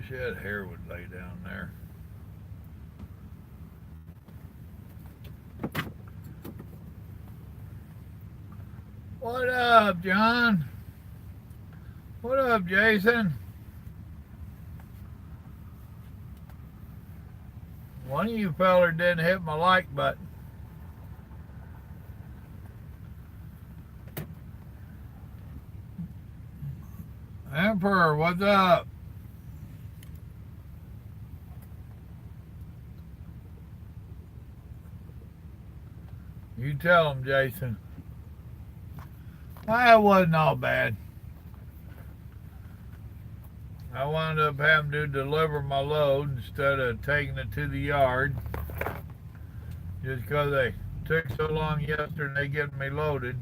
Wish that hair would lay down there. What up, John? What up, Jason? One of you feller didn't hit my like button. Emperor, what's up? You tell him, Jason. That wasn't all bad. I wound up having to deliver my load instead of taking it to the yard just because they took so long yesterday getting me loaded.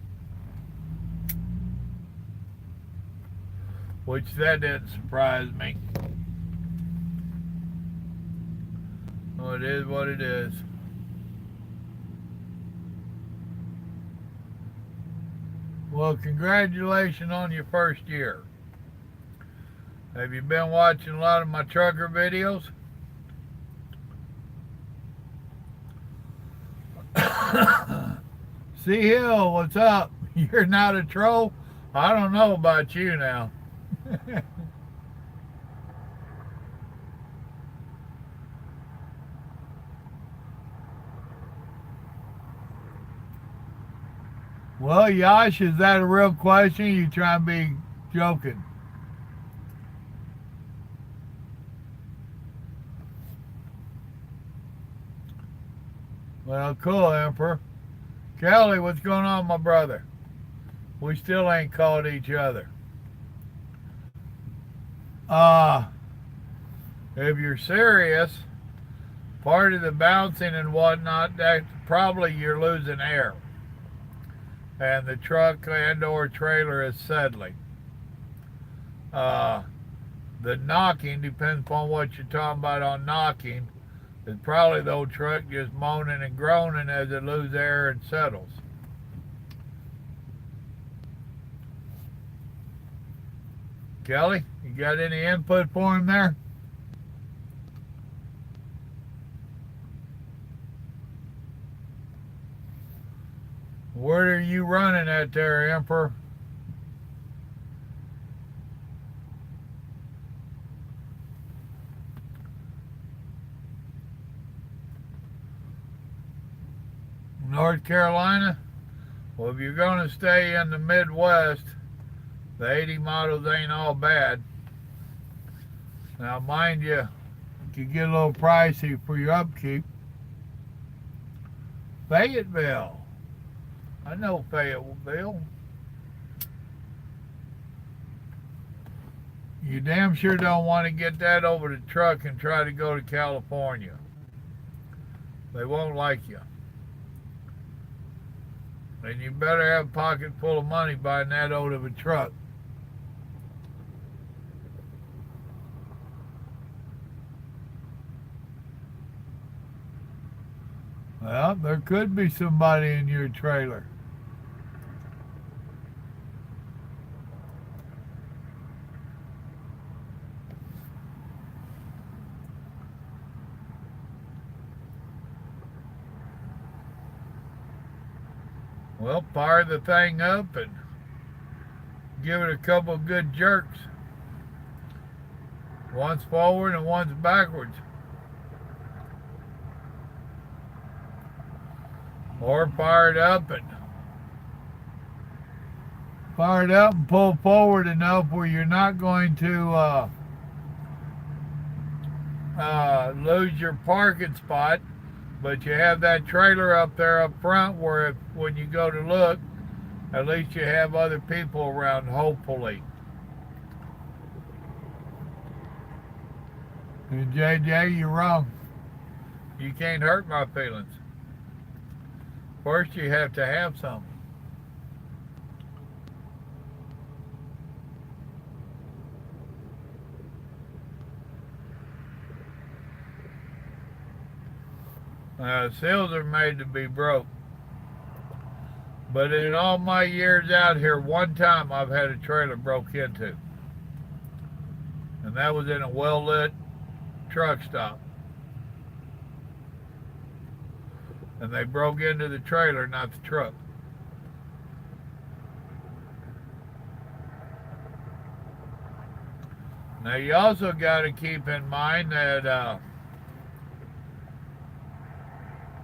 Which that didn't surprise me. Well, it is what it is. Well, congratulations on your first year. Have you been watching a lot of my trucker videos? C Hill, what's up? You're not a troll? I don't know about you now. Well, Yash, is that a real question? You trying to be joking? Well, cool, Emperor. Kelly, what's going on, my brother? We still ain't called each other. Uh, if you're serious, part of the bouncing and whatnot, that probably you're losing air. And the truck and or trailer is settling. Uh, the knocking depends upon what you're talking about on knocking. It's probably the old truck just moaning and groaning as it loses air and settles. Kelly, you got any input for him there? Where are you running at there, Emperor? North Carolina? Well, if you're going to stay in the Midwest, the 80 models ain't all bad. Now, mind you, it could get a little pricey for your upkeep. Fayetteville. I know Fayetteville. You damn sure don't want to get that over the truck and try to go to California. They won't like you. And you better have a pocket full of money buying that out of a truck. Well, there could be somebody in your trailer. Well, fire the thing up and give it a couple of good jerks. One's forward and one's backwards. Or fire it up and pull forward enough where you're not going to lose your parking spot, but you have that trailer up there up front where when you go to look, at least you have other people around, hopefully. And JJ, you're wrong. You can't hurt my feelings. First, you have to have some. Seals are made to be broke. But in all my years out here, one time I've had a trailer broke into. and that was in a well-lit truck stop. And they broke into the trailer, not the truck. Now you also got to keep in mind that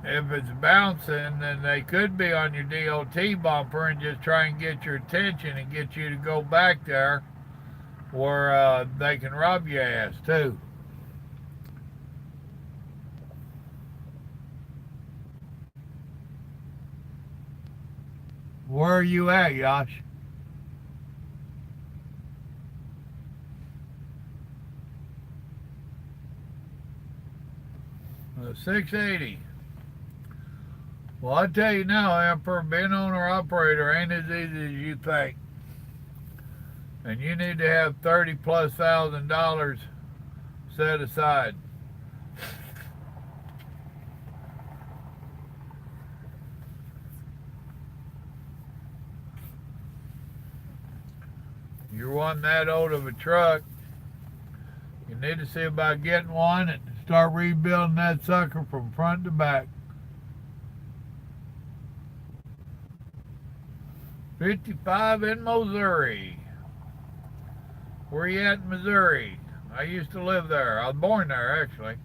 if it's bouncing, then they could be on your DOT bumper and just try and get your attention and get you to go back there where they can rob your ass too. Where are you at, Yash? 680. Well, I tell you now, Emperor, being owner-operator ain't as easy as you think. And you need to have $30,000+ set aside. You're wanting that old of a truck, you need to see about getting one and start rebuilding that sucker from front to back. 55 in Missouri. Where you at in Missouri? I used to live there. I was born there, actually.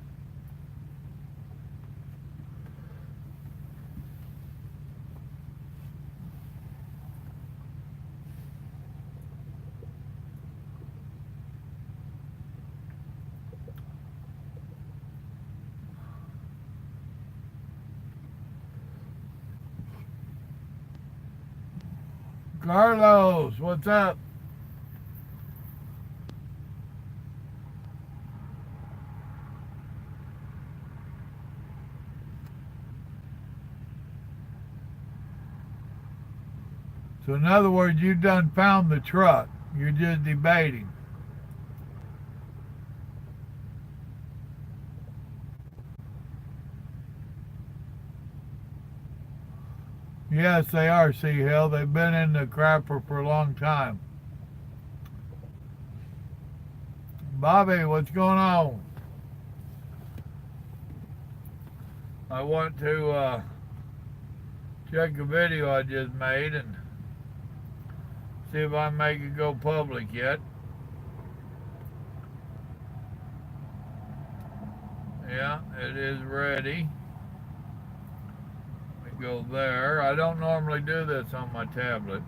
Carlos, what's up? So in other words, you done found the truck. You're just debating. Yes, they are, Sea Hill. They've been in the crapper for a long time. Bobby, what's going on? I want to check a video I just made and see if I make it go public yet. Yeah, it is ready. Let me go there. I don't normally do this on my tablet.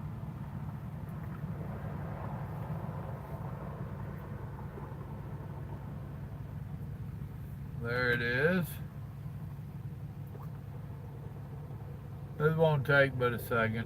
There it is. This won't take but a second.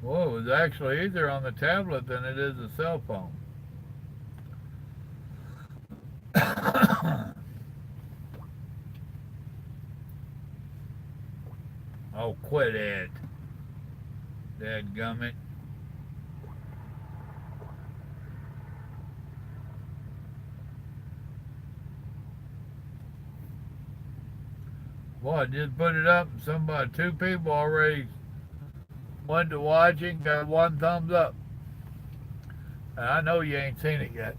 Whoa, it was actually easier on the tablet than it is a cell phone. Oh, quit it. Dadgummit. Boy, I just put it up and two people already went to watch it and got one thumbs up. And I know you ain't seen it yet.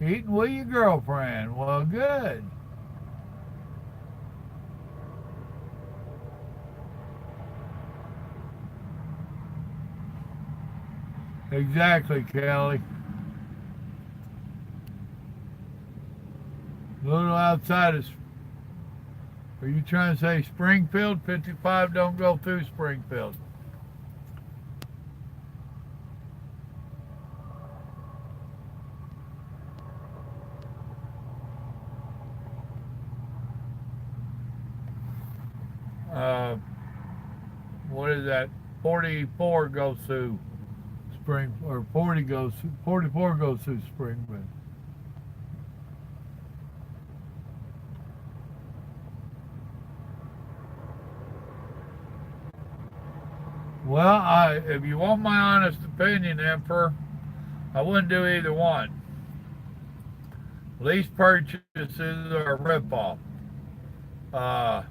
Eating with your girlfriend. Well, good. Exactly, Kelly. A little outside of... Are you trying to say Springfield? 55 don't go through Springfield. What is that? 44 goes through or 44 goes through Springfield. Well, if you want my honest opinion, Emperor, I wouldn't do either one. Lease purchases are a ripoff. Uh,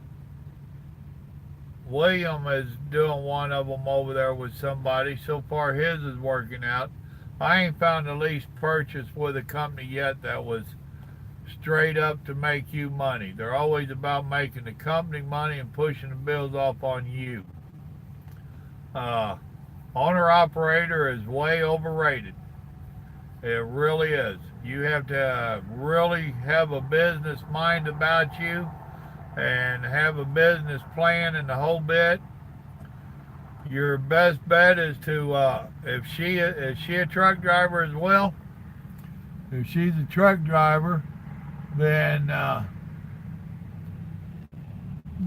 William is doing one of them over there with somebody. So far, his is working out. I ain't found a lease purchase with a company yet that was straight up to make you money. They're always about making the company money and pushing the bills off on you. Uh, Owner operator is way overrated. It really is. You have to really have a business mind about you and have a business plan and the whole bit. Your best bet is to is she a truck driver as well? If she's a truck driver, then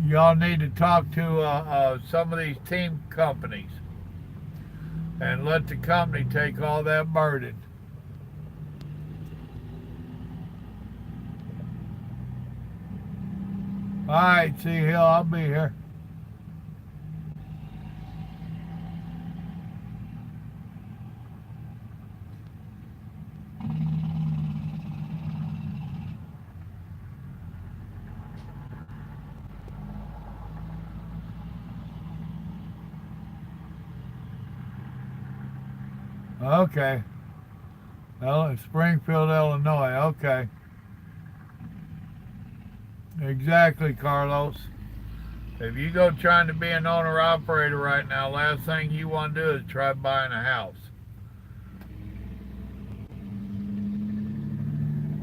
y'all need to talk to some of these team companies and let the company take all that burden. All right, see Hill, I'll be here. Okay. Springfield, Illinois. Okay. Exactly, Carlos. If you go trying to be an owner operator right now, last thing you want to do is try buying a house.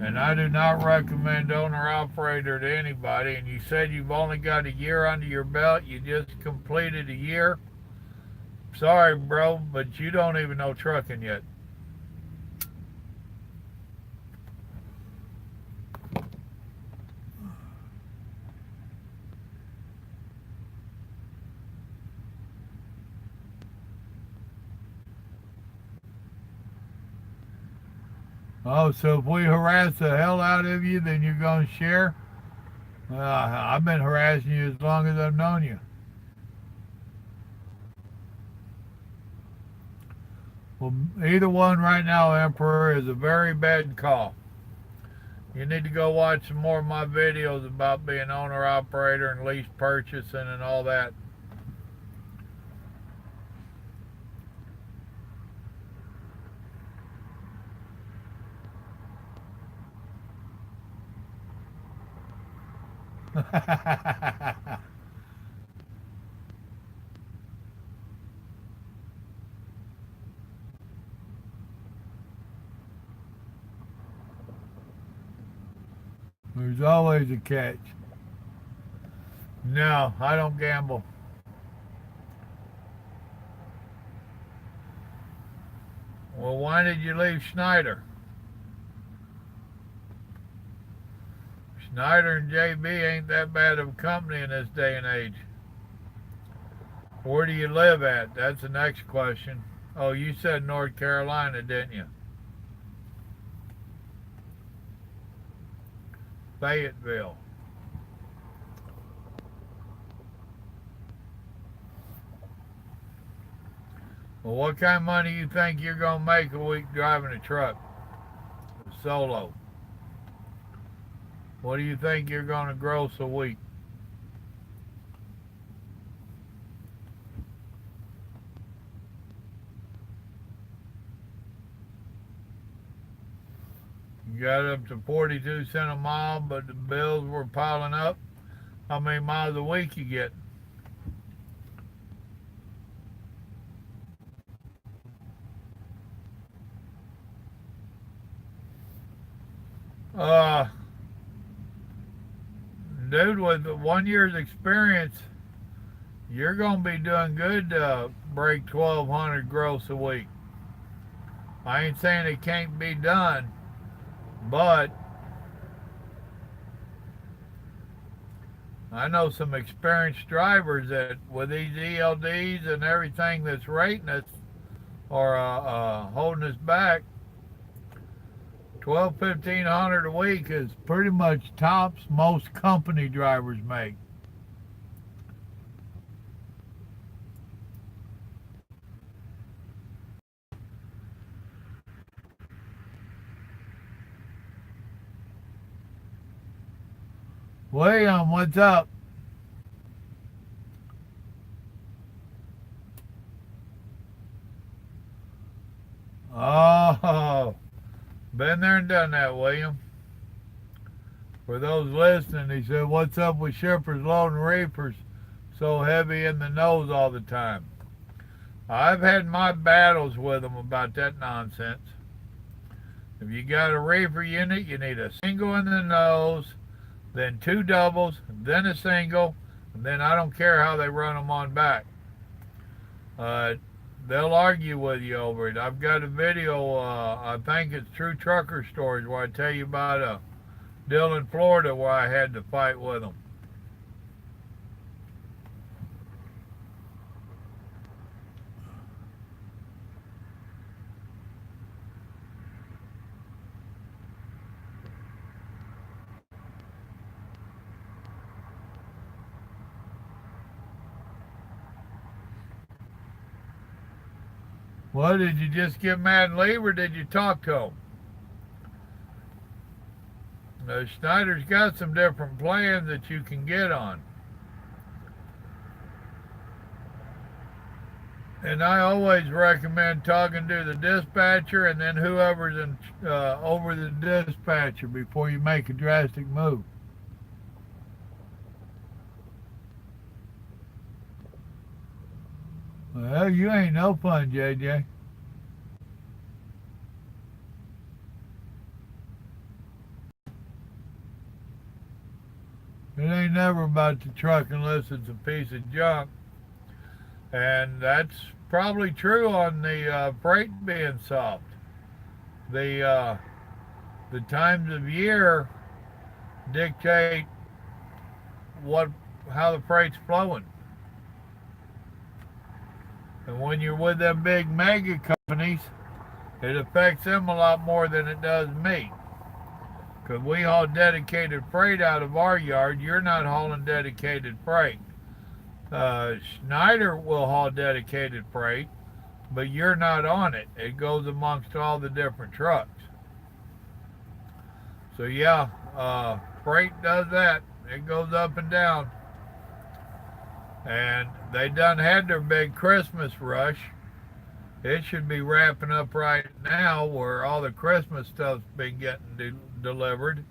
And I do not recommend owner operator to anybody. And you said you've only got a year under your belt. You just completed a year. Sorry, bro, but you don't even know trucking yet. Oh, so if we harass the hell out of you, then you're going to share? I've been harassing you as long as I've known you. Well, either one right now, Emperor, is a very bad call. You need to go watch some more of my videos about being owner operator and lease purchasing and all that. There's always a catch. No, I don't gamble. Well, why did you leave Schneider? Schneider and JB ain't that bad of a company in this day and age. Where do you live at? That's the next question. Oh, you said North Carolina, didn't you? Fayetteville. Well, what kind of money you think you're going to make a week driving a truck? Solo. What do you think you're going to gross a week? You got up to 42 cents a mile, but the bills were piling up. How many miles a week you get? Uh, Dude, with 1 year's experience, you're going to be doing good to break 1,200 gross a week. I ain't saying it can't be done, but I know some experienced drivers that with these ELDs and everything that's rating us or holding us back, 1,500 a week is pretty much tops most company drivers make. William, what's up? Oh, been there and done that, William. For those listening, he said, what's up with shippers loading reefers so heavy in the nose all the time? I've had my battles with them about that nonsense. If you got a reefer unit, you need a single in the nose, then two doubles, then a single, and then I don't care how they run them on back. Uh, they'll argue with you over it. I've got a video, I think it's True Trucker Stories, where I tell you about a deal in Florida where I had to fight with them. Well, did you just get mad and leave, or did you talk to him? Schneider's got some different plans that you can get on. And I always recommend talking to the dispatcher and then whoever's over the dispatcher before you make a drastic move. Well, you ain't no fun, JJ. It ain't never about the truck unless it's a piece of junk. And that's probably true on the freight being soft. The times of year dictate what how the freight's flowing. And when you're with them big mega companies, it affects them a lot more than it does me. Because we haul dedicated freight out of our yard, you're not hauling dedicated freight. Schneider will haul dedicated freight, but you're not on it. It goes amongst all the different trucks. So yeah, freight does that. It goes up and down. And they done had their big Christmas rush. It should be wrapping up right now where all the Christmas stuff's been getting delivered.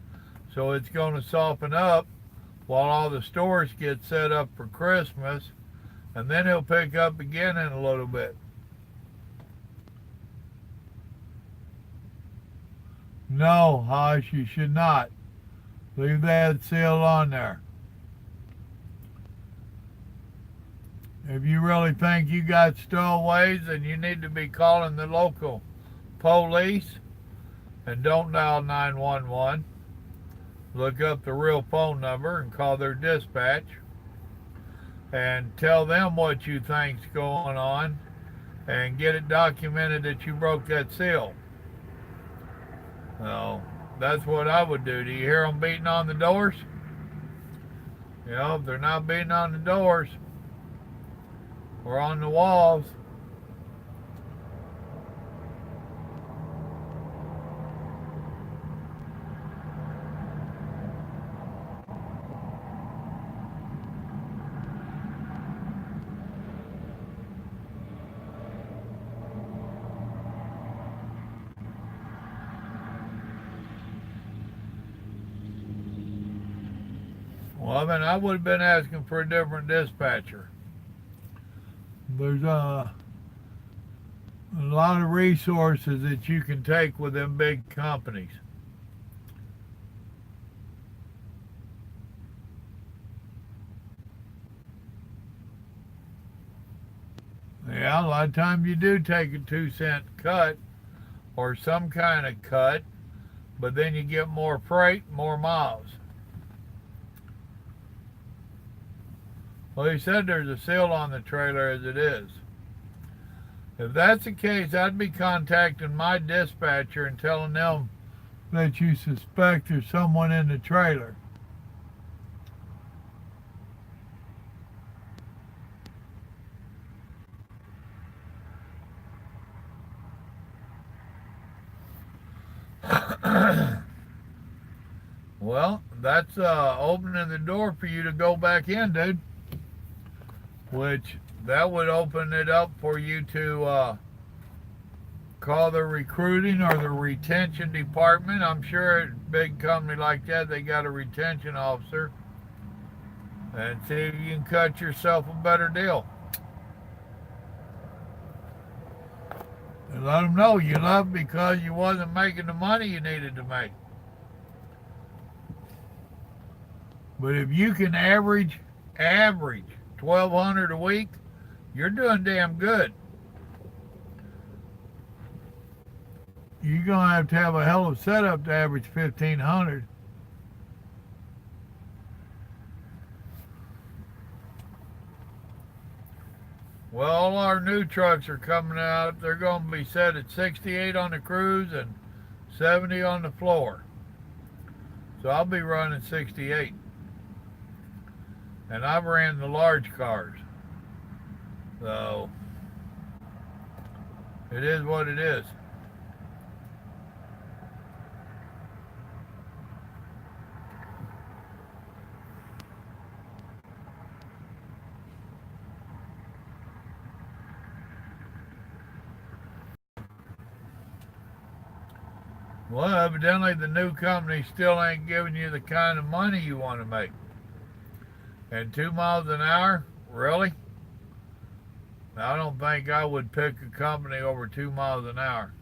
So it's going to soften up while all the stores get set up for Christmas. And then he'll pick up again in a little bit. No, Hush, you should not. Leave that seal on there. If you really think you got stowaways, then you need to be calling the local police and don't dial 911. Look up the real phone number and call their dispatch and tell them what you think's going on and get it documented that you broke that seal. So that's what I would do. Do you hear them beating on the doors? You know, if they're not beating on the doors, or on the walls. Well, I mean, I would have been asking for a different dispatcher. There's a lot of resources that you can take with them big companies. Yeah, a lot of times you do take a 2 cent cut or some kind of cut, but then you get more freight, more miles. Well, he said there's a seal on the trailer as it is. If that's the case, I'd be contacting my dispatcher and telling them that you suspect there's someone in the trailer. Well, that's opening the door for you to go back in, dude. Which that would open it up for you to call the recruiting or the retention department. I'm sure at a big company like that, they got a retention officer. And see if you can cut yourself a better deal. And let them know you left because you wasn't making the money you needed to make. But if you can average 1,200 a week, you're doing damn good. You're gonna have a hell of a setup to average 1,500. Well, all our new trucks are coming out. They're going to be set at 68 on the cruise and 70 on the floor. So I'll be running 68. And I've ran the large cars. So it is what it is. Well, evidently the new company still ain't giving you the kind of money you want to make. And 2 miles an hour? Really? I don't think I would pick a company over 2 miles an hour.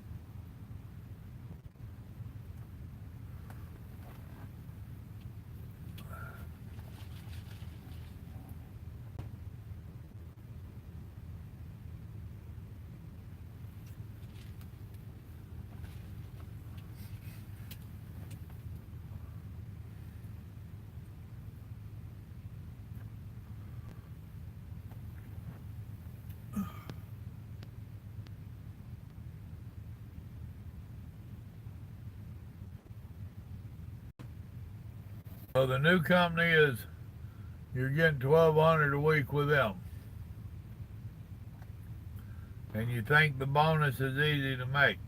So the new company is you're getting 1,200 a week with them. And you think the bonus is easy to make.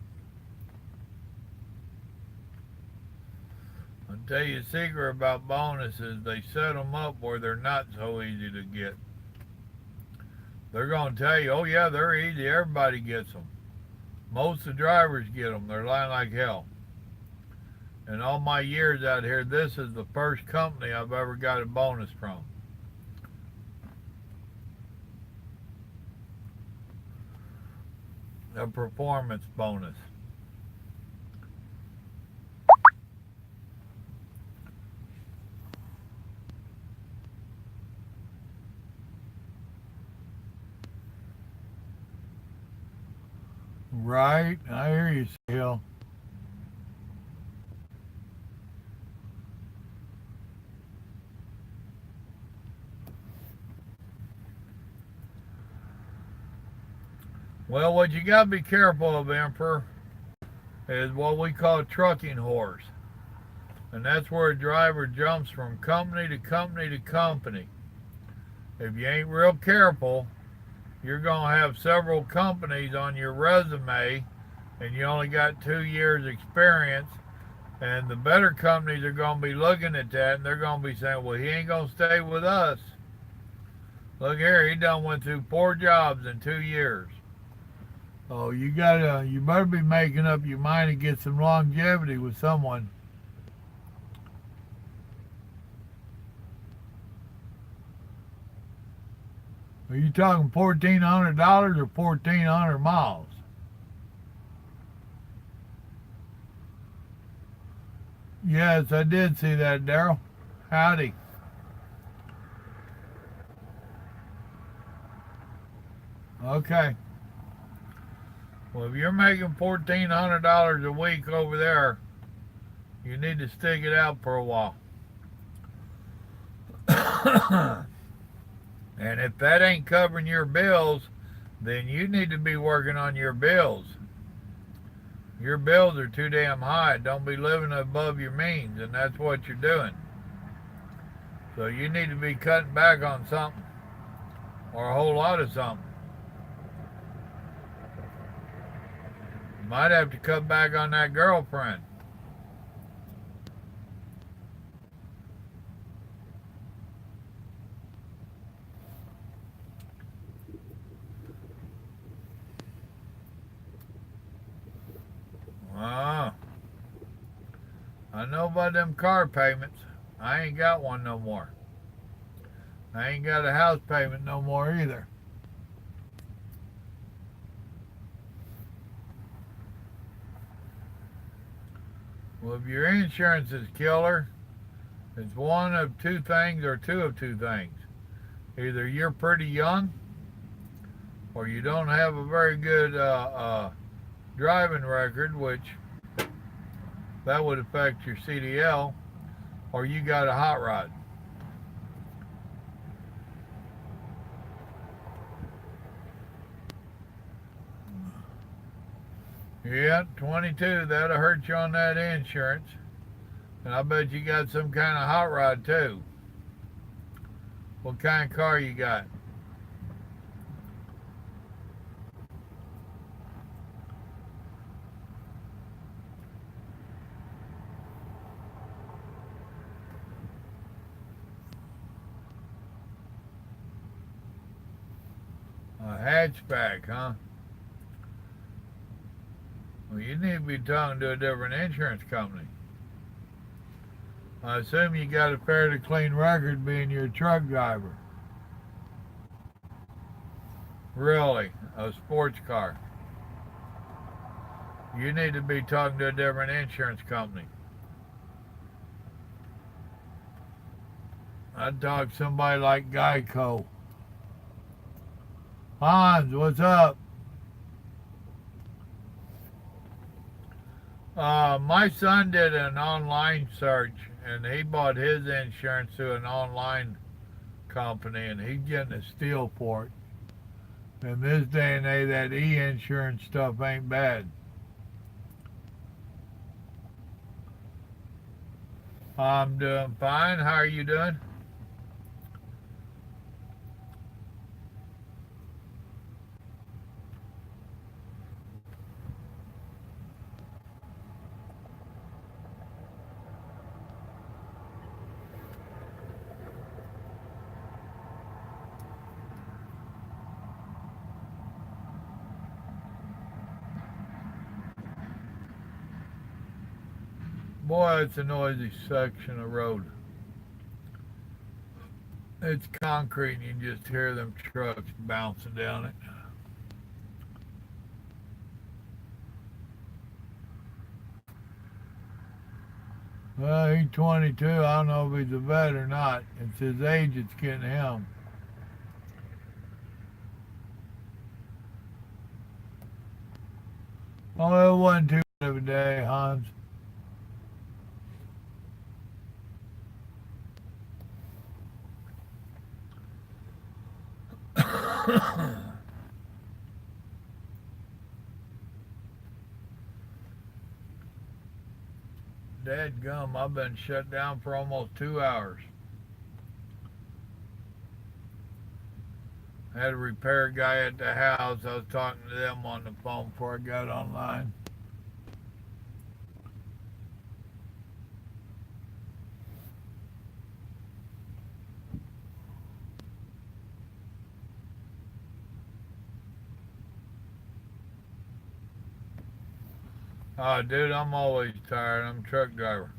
I'll tell you a secret about bonuses. They set them up where they're not so easy to get. They're going to tell you, oh yeah, they're easy. Everybody gets them. Most of the drivers get them. They're lying like hell. In all my years out here, this is the first company I've ever got a bonus from. A performance bonus. Right, I hear you, Hill. Well, what you got to be careful of, Emperor, is what we call trucking horse. And that's where a driver jumps from company to company to company. If you ain't real careful, you're going to have several companies on your resume and you only got 2 years experience. And the better companies are going to be looking at that and they're going to be saying, well, he ain't going to stay with us. Look here, he done went through 4 jobs in 2 years. Oh, you better be making up your mind to get some longevity with someone. Are you talking $1,400 or 1,400 miles? Yes, I did see that, Daryl. Howdy. Okay. Well, if you're making $1,400 a week over there, you need to stick it out for a while. And if that ain't covering your bills, then you need to be working on your bills. Your bills are too damn high. Don't be living above your means, and that's what you're doing. So you need to be cutting back on something, or a whole lot of something. You might have to cut back on that girlfriend. know about them car payments. I ain't got one no more. I ain't got a house payment no more either. Well, if your insurance is killer, it's one of two things or two of two things. Either you're pretty young or you don't have a very good driving record, which that would affect your CDL, or you got a hot rod. Yeah, 22, that'll hurt you on that insurance. And I bet you got some kind of hot rod too. What kind of car you got? A hatchback, huh? Well, you need to be talking to a different insurance company. I assume you got a fairly clean record being your truck driver. Really? A sports car. You need to be talking to a different insurance company. I'd talk to somebody like Geico. Hans, what's up? My son did an online search and he bought his insurance through an online company and he's getting a steal for it. In this day and age, that e-insurance stuff ain't bad. I'm doing fine. How are you doing? Boy, it's a noisy section of road. It's concrete and you can just hear them trucks bouncing down it. Well, he's 22. I don't know if he's a vet or not. It's his age that's getting him. Oh, it wasn't too bad of a day, Hans. Dadgum, I've been shut down for almost 2 hours. I had a repair guy at the house. I was talking to them on the phone before I got online. Oh, dude, I'm always tired. I'm a truck driver.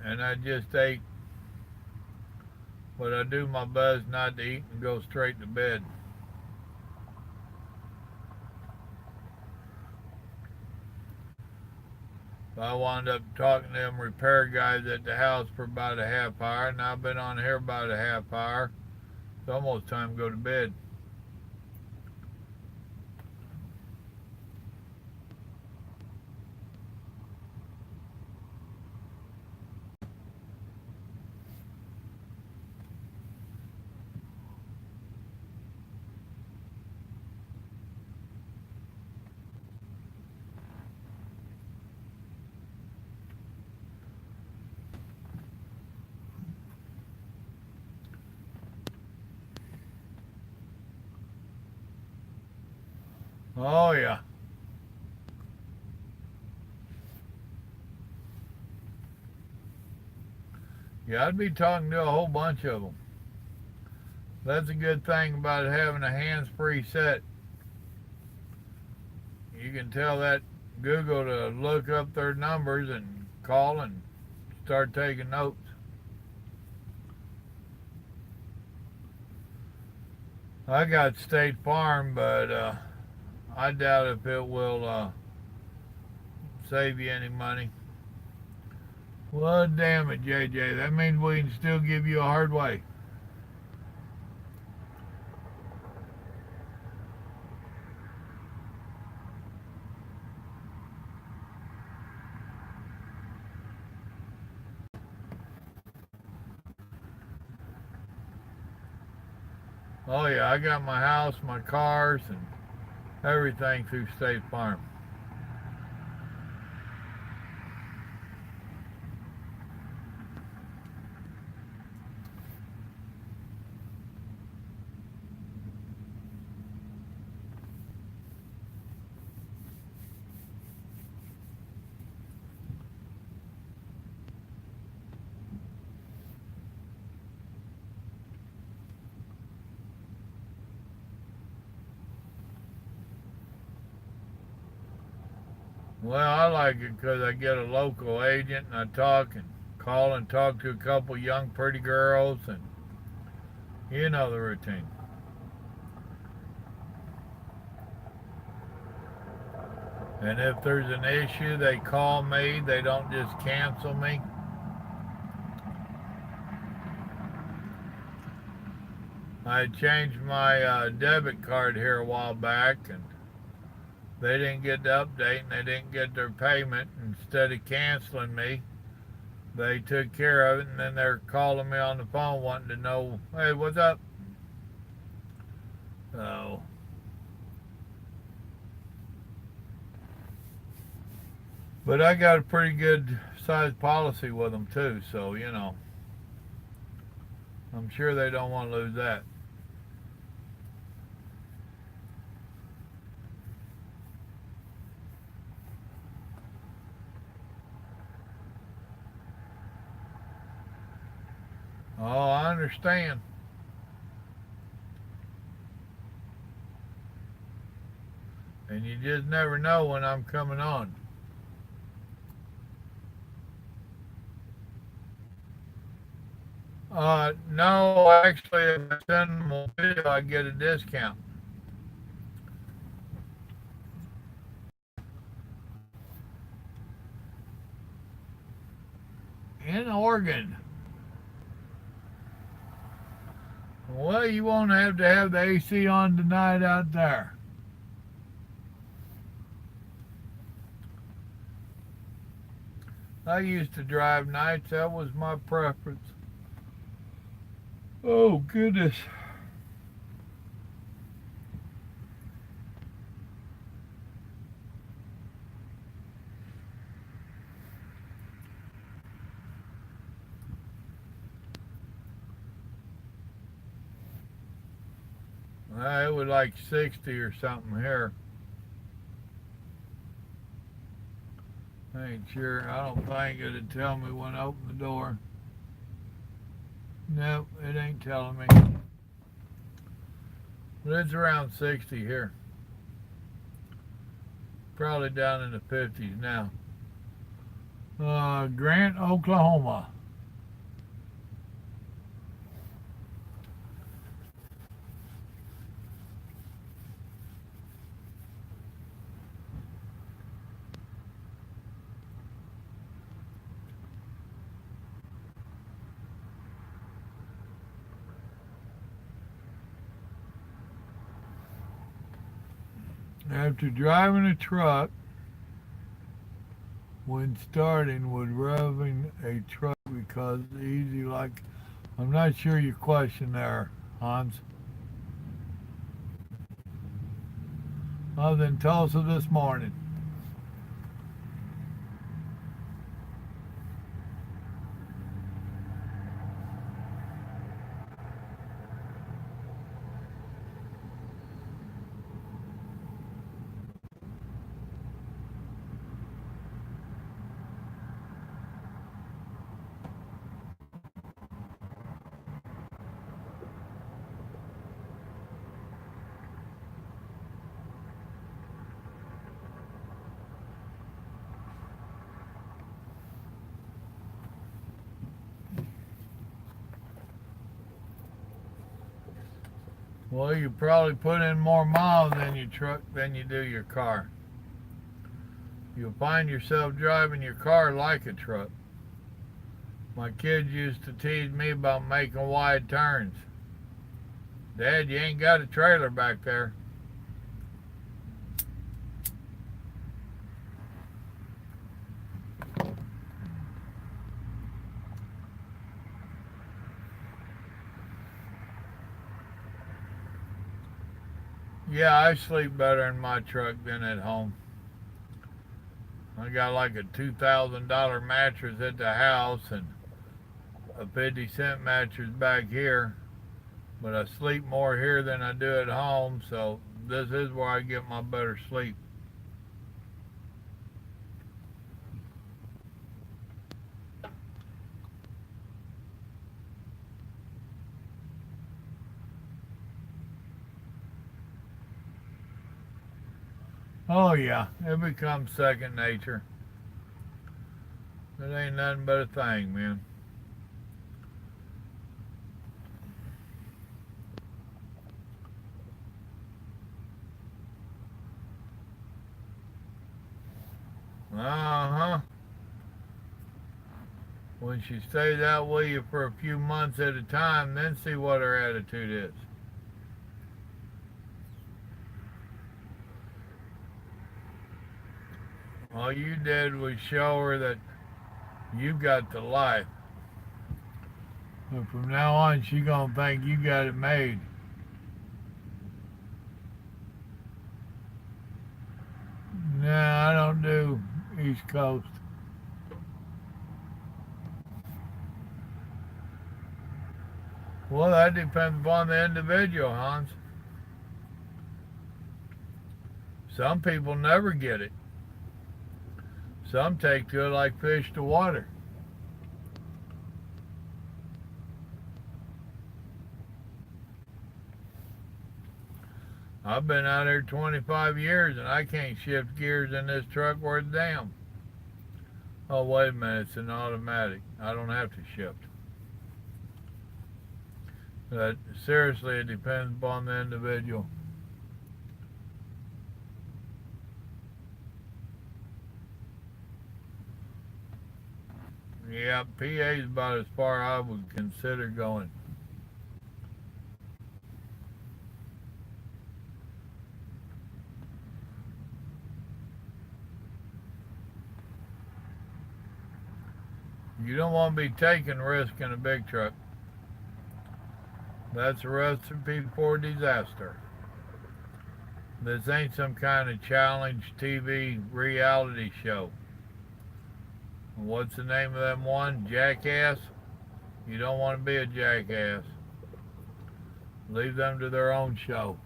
And I just ate, but I do my best not to eat and go straight to bed. I wound up talking to them repair guys at the house for about a half hour, and I've been on here about a half hour. It's almost time to go to bed. Oh, yeah. Yeah, I'd be talking to a whole bunch of them. That's a good thing about having a hands-free set. You can tell that Google to look up their numbers and call and start taking notes. I got State Farm, but I doubt if it will save you any money. Well, damn it, JJ. That means we can still give you a hard way. Oh yeah, I got my house, my cars, and everything through State Farm. Well, I like it because I get a local agent and I talk and call and talk to a couple young pretty girls, and you know the routine. And if there's an issue, they call me. They don't just cancel me. I changed my debit card here a while back, and they didn't get the update and they didn't get their payment. Instead of canceling me, they took care of it, and then they're calling me on the phone wanting to know, hey, what's up? So, but I got a pretty good sized policy with them too, so I'm sure they don't want to lose that. Oh, I understand. And you just never know when I'm coming on. No, actually, if I send them a video, I get a discount. In Oregon. Well, you won't have to have the AC on tonight out there. I used to drive nights. That was my preference. Oh, goodness. It was like 60 or something here. I ain't sure. I don't think it'd tell me when I open the door. Nope, it ain't telling me. But it's around 60 here. Probably down in the 50s now. Grant, Oklahoma. After driving a truck, when starting, would revving a truck because easy like, I'm not sure your question there, Hans. Other than Tulsa this morning. Well, you probably put in more miles than your truck than you do your car. You'll find yourself driving your car like a truck. My kids used to tease me about making wide turns. Dad, you ain't got a trailer back there. Yeah, I sleep better in my truck than at home. I got like a $2,000 mattress at the house and a 50-cent mattress back here, but I sleep more here than I do at home, so this is where I get my better sleep. Oh yeah, it becomes second nature. It ain't nothing but a thing, man. Uh-huh. When she stays out with you for a few months at a time, then see what her attitude is. All you did was show her that you got the life. But from now on, she gonna think you got it made. Nah, I don't do East Coast. Well, that depends upon the individual, Hans. Some people never get it. Some take to it like fish to water. I've been out here 25 years and I can't shift gears in this truck worth a damn. Oh, wait a minute, it's an automatic. I don't have to shift. But seriously, it depends upon the individual. Yeah, PA is about as far I would consider going. You don't want to be taking risk in a big truck. That's a recipe for disaster. This ain't some kind of challenge TV reality show. What's the name of them one? Jackass? You don't want to be a jackass. Leave them to their own show.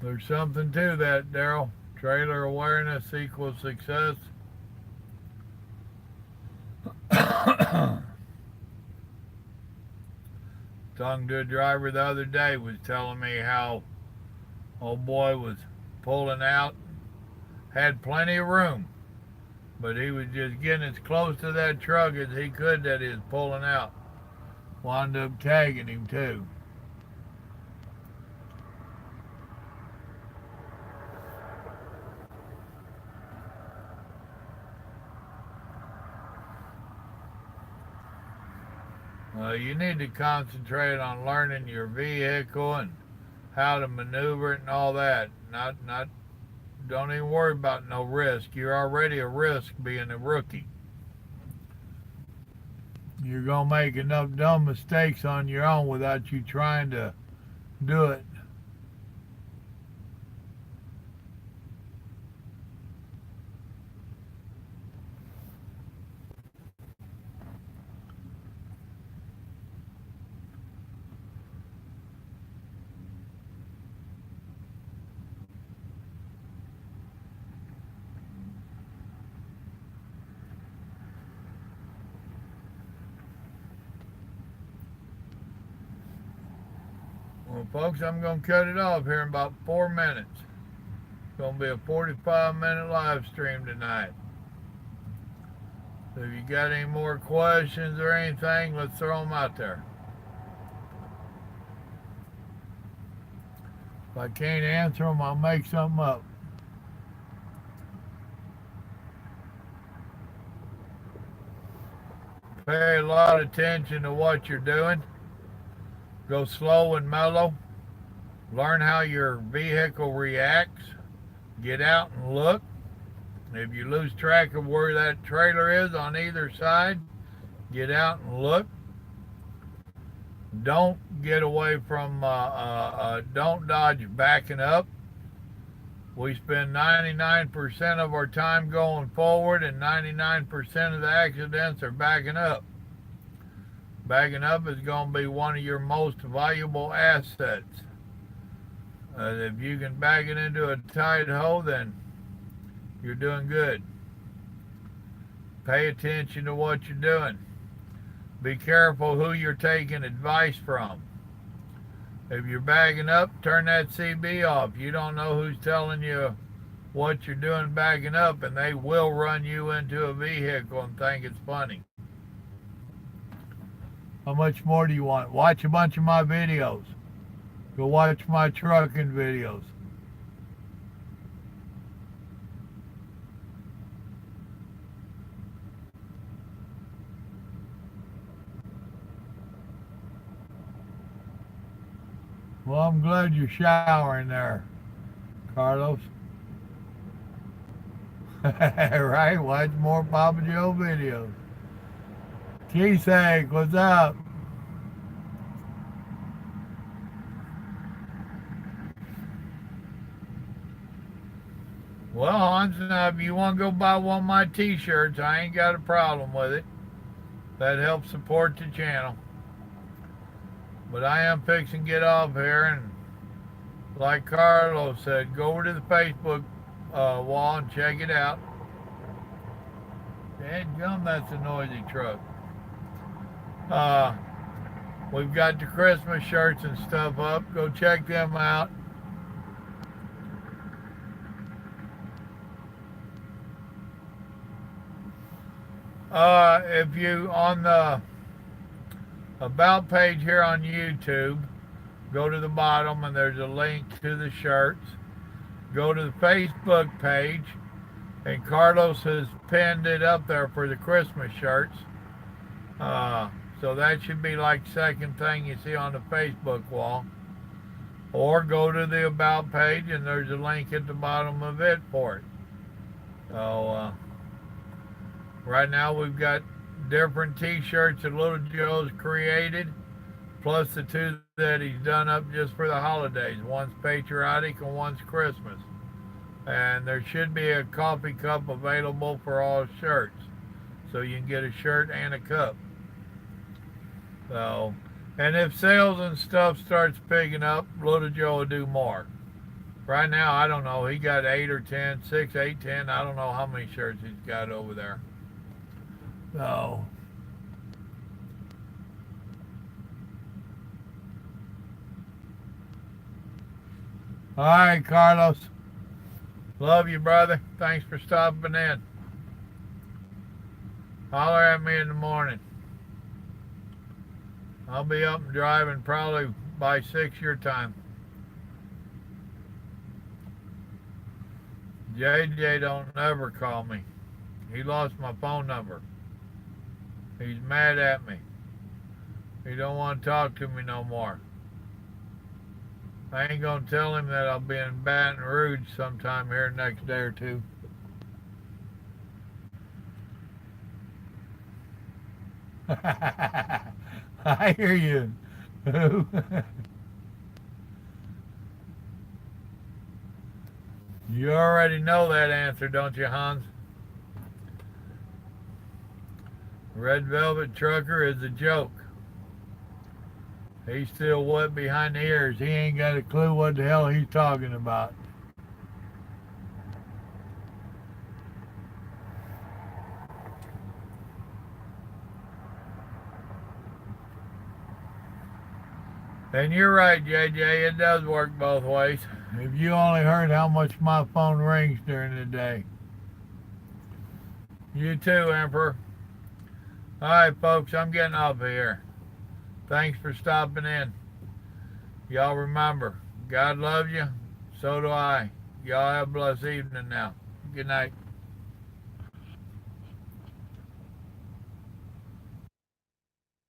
There's something to that, Daryl. Trailer awareness equals success. Talking to a driver the other day was telling me how old boy was pulling out, had plenty of room, but he was just getting as close to that truck as he could that he was pulling out. Wound up tagging him too. You need to concentrate on learning your vehicle and how to maneuver it and all that. Don't even worry about no risk. You're already a risk being a rookie. You're gonna make enough dumb mistakes on your own without you trying to do it. Well, folks, I'm going to cut it off here in about 4 minutes. It's going to be a 45-minute live stream tonight. So if you got any more questions or anything, let's throw them out there. If I can't answer them, I'll make something up. Pay a lot of attention to what you're doing. Go slow and mellow. Learn how your vehicle reacts. Get out and look. If you lose track of where that trailer is on either side, get out and look. Don't get away from, don't dodge backing up. We spend 99% of our time going forward, and 99% of the accidents are backing up. Backing up is going to be one of your most valuable assets. If you can back it into a tight hole, then you're doing good. Pay attention to what you're doing. Be careful who you're taking advice from. If you're backing up, turn that CB off. You don't know who's telling you what you're doing backing up, and they will run you into a vehicle and think it's funny. How much more do you want? Watch a bunch of my videos. Go watch my trucking videos. Well, I'm glad you're showering there, Carlos. Right? Watch more Papa Joe videos. Keysake, what's up? Well, Hans, if you want to go buy one of my t-shirts, I ain't got a problem with it. That helps support the channel. But I am fixing to get off here, and like Carlos said, go over to the Facebook wall and check it out. Dadgum, that's a noisy truck. We've got the Christmas shirts and stuff up. Go check them out. If you, on the About page here on YouTube, go to the bottom and there's a link to the shirts. Go to the Facebook page, and Carlos has pinned it up there for the Christmas shirts. So that should be like second thing you see on the Facebook wall. Or go to the About page and there's a link at the bottom of it for it. So right now we've got different t-shirts that Little Joe's created, plus the two that he's done up just for the holidays. One's patriotic and one's Christmas. And there should be a coffee cup available for all shirts, so you can get a shirt and a cup. So, and if sales and stuff starts picking up, Little Joe will do more. Right now, I don't know, he got 8 or 10, 6, 8, 10, I don't know how many shirts he's got over there. So, all right, Carlos. Love you, brother. Thanks for stopping in. Holler at me in the morning. I'll be up and driving probably by 6 your time. JJ don't ever call me. He lost my phone number. He's mad at me. He don't want to talk to me no more. I ain't gonna tell him that I'll be in Baton Rouge sometime here next day or two. I hear you. You already know that answer, don't you, Hans? Red Velvet Trucker is a joke. He's still wet behind the ears. He ain't got a clue what the hell he's talking about. And you're right, JJ, it does work both ways. If you only heard how much my phone rings during the day. You too, Emperor. All right, folks, I'm getting off of here. Thanks for stopping in. Y'all remember, God loves you. So do I. Y'all have a blessed evening now. Good night.